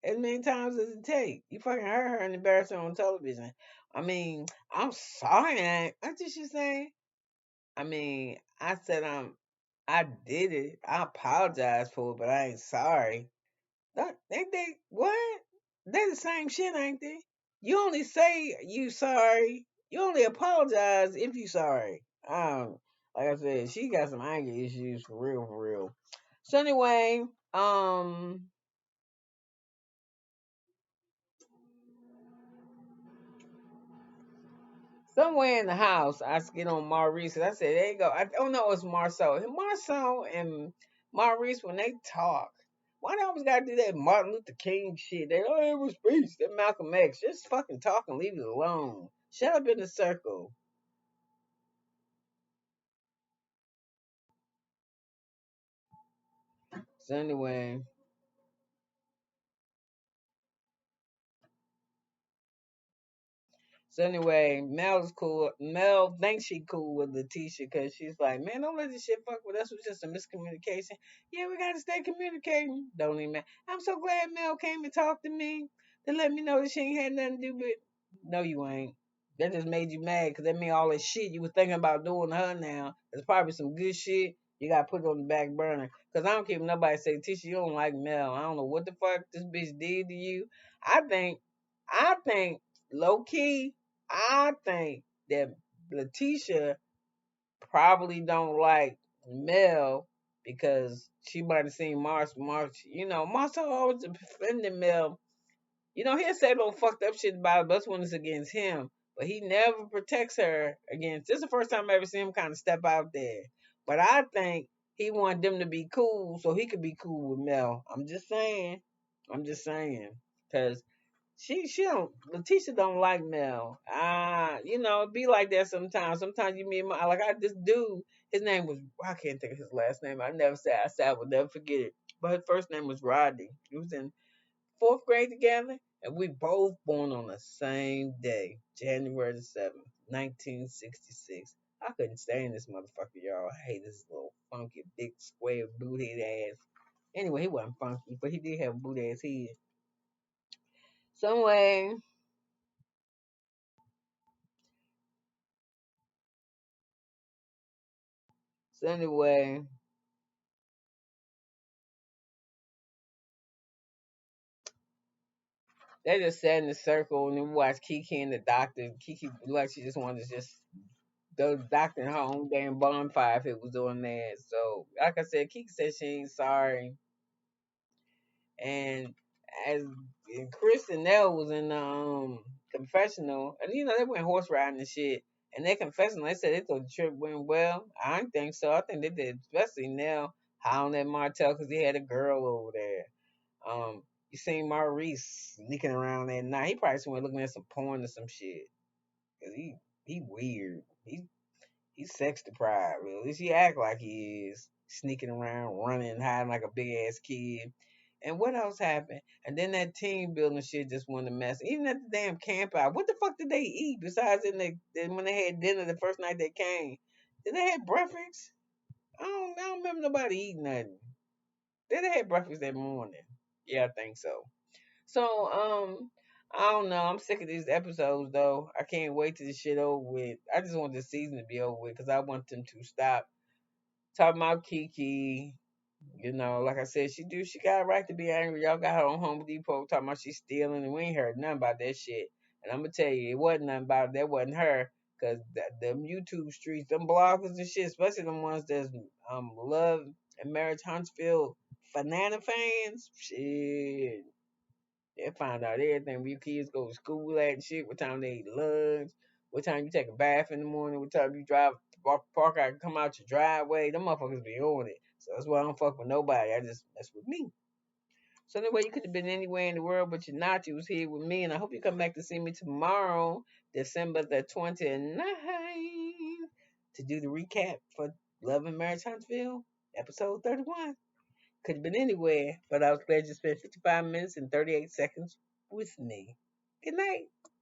As many times as it take. You fucking heard her and embarrassed her on television. I mean, I'm sorry. What did she say? I mean, I said I did it. I apologize for it, but I ain't sorry. Ain't they what? They the same shit, ain't they? You only say you sorry. You only apologize if you sorry. Like I said, she got some anger issues for real, for real. So anyway, somewhere in the house, I get on Maurice. And I said, there you go. I don't know it's Marceau. Marceau and Maurice, when they talk, why they always gotta do that Martin Luther King shit? They don't have a speech. That Malcolm X. Just fucking talk and leave it alone. Shut up in the circle. So anyway, Mel's cool. Mel thinks she cool with Letitia because she's like, man, don't let this shit fuck with us. It was just a miscommunication. Yeah, we gotta stay communicating. Don't even matter. I'm so glad Mel came and talked to me to let me know that she ain't had nothing to do with. No, you ain't. That just made you mad because that mean all that shit you was thinking about doing to her now. There's probably some good shit you gotta put on the back burner. Cause I don't care if nobody say, Tisha, you don't like Mel. I don't know what the fuck this bitch did to you. I think, I think, low key. I think that Letitia probably don't like Mel because she might have seen March. March always defending Mel. He'll say little fucked up shit about us when it's against him, but he never protects her against. This is the first time I ever seen him kind of step out there. But I think he wanted them to be cool so he could be cool with Mel. I'm just saying. I'm just saying. Because she don't Letitia don't like Mel. It be like that sometimes. Sometimes you meet my like I this dude, his name was I can't think of his last name. I said I would never forget it. But his first name was Rodney. He was in fourth grade together, and we both born on the same day, January the 7th, 1966. I couldn't stand this motherfucker, y'all. I hate this little funky, big, square, booty ass. Anyway, he wasn't funky, but he did have a boot ass head. Some way. So anyway, they just sat in the circle and then watched KeKe and the doctor. KeKe like she just wanted to just go to the doctor in her own damn bonfire if it was doing that. So like I said, KeKe said she ain't sorry. And as and Chris and Nell was in the confessional, and they went horse riding and shit. And they confessional, they said they thought the trip went well. I don't think so. I think they did, especially Nell hollering at Martel because he had a girl over there. Um, You seen Maurice sneaking around at night. He probably somewhere looking at some porn or some shit. Cause he weird. He's sex deprived. Well, at least he act like he is. Sneaking around, running, hiding like a big ass kid. And what else happened? And then that team building shit just went a mess. Even at the damn camp out, what the fuck did they eat besides when they had dinner the first night they came? Did they have breakfast? I don't remember nobody eating nothing. Did they have breakfast that morning? Yeah, I think so. So, I don't know. I'm sick of these episodes though. I can't wait till this shit over with. I just want this season to be over with because I want them to stop talking about KeKe. Like I said, she got a right to be angry. Y'all got her on Home Depot talking about she's stealing, and we ain't heard nothing about that shit. And I'm gonna tell you, it wasn't nothing about it. That wasn't her, cause them YouTube streets, them bloggers and shit, especially them ones that's love and marriage Huntsville banana fans, shit. They find out everything where your kids go to school at and shit, what time they eat lunch, what time you take a bath in the morning, what time you drive, park out and come out your driveway. Them motherfuckers be on it. So that's why I don't fuck with nobody. I just mess with me. So anyway, you could have been anywhere in the world, but you're not. You was here with me, and I hope you come back to see me tomorrow, December the 29th, to do the recap for Love and Marriage Huntsville, episode 31. Could have been anywhere, but I was glad you spent 55 minutes and 38 seconds with me. Good night.